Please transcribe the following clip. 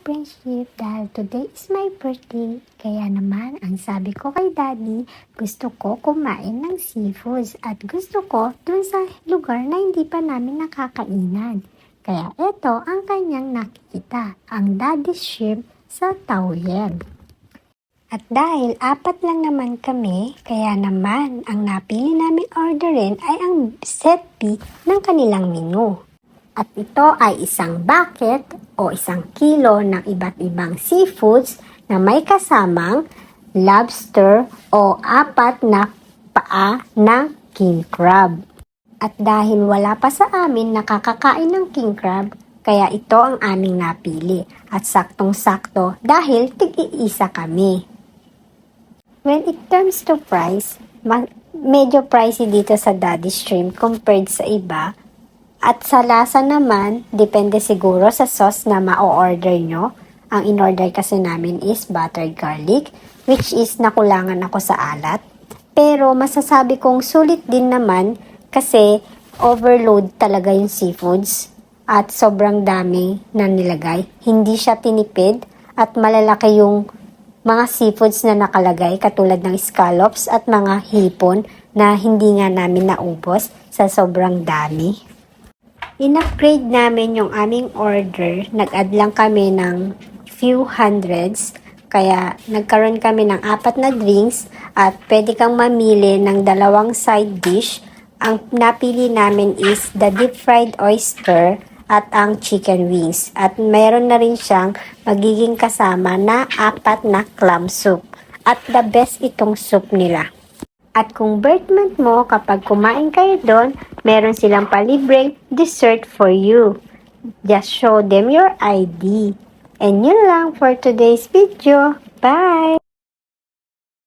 friendship dahil today is my birthday. Kaya naman, ang sabi ko kay daddy, gusto ko kumain ng seafoods at gusto ko dun sa lugar na hindi pa namin nakakainan. Kaya ito ang kanyang nakikita, ang daddy's shrimp sa Taoyuan. At dahil 4 lang naman kami, kaya naman ang napili namin orderin ay ang set B ng kanilang menu. At ito ay isang bucket o 1 kilo ng iba't ibang seafoods na may kasamang lobster o 4 na paa ng king crab. At dahil wala pa sa amin nakakakain ng king crab, kaya ito ang aming napili. At saktong-sakto dahil tig-iisa kami. When it comes to price, medyo pricey dito sa Daddy's Shrimp compared sa iba. At sa lasa naman, depende siguro sa sauce na ma-order nyo. Ang in-order kasi namin is buttered garlic, which is nakulangan ako sa alat. Pero masasabi kong sulit din naman kasi overload talaga yung seafoods at sobrang dami na nilagay. Hindi siya tinipid at malalaki yung mga seafoods na nakalagay katulad ng scallops at mga hipon na hindi nga namin naubos sa sobrang dami. In-upgrade namin yung aming order. Nag-add lang kami ng few hundreds. Kaya nagkaroon kami ng 4 na drinks at pwede kang mamili ng 2 side dish. Ang napili namin is the deep fried oyster at ang chicken wings. At mayroon na rin siyang magiging kasama na 4 na clam soup. At the best itong soup nila. At kung birthday month mo, kapag kumain kayo doon, meron silang palibreng dessert for you. Just show them your ID. And yun lang for today's video. Bye!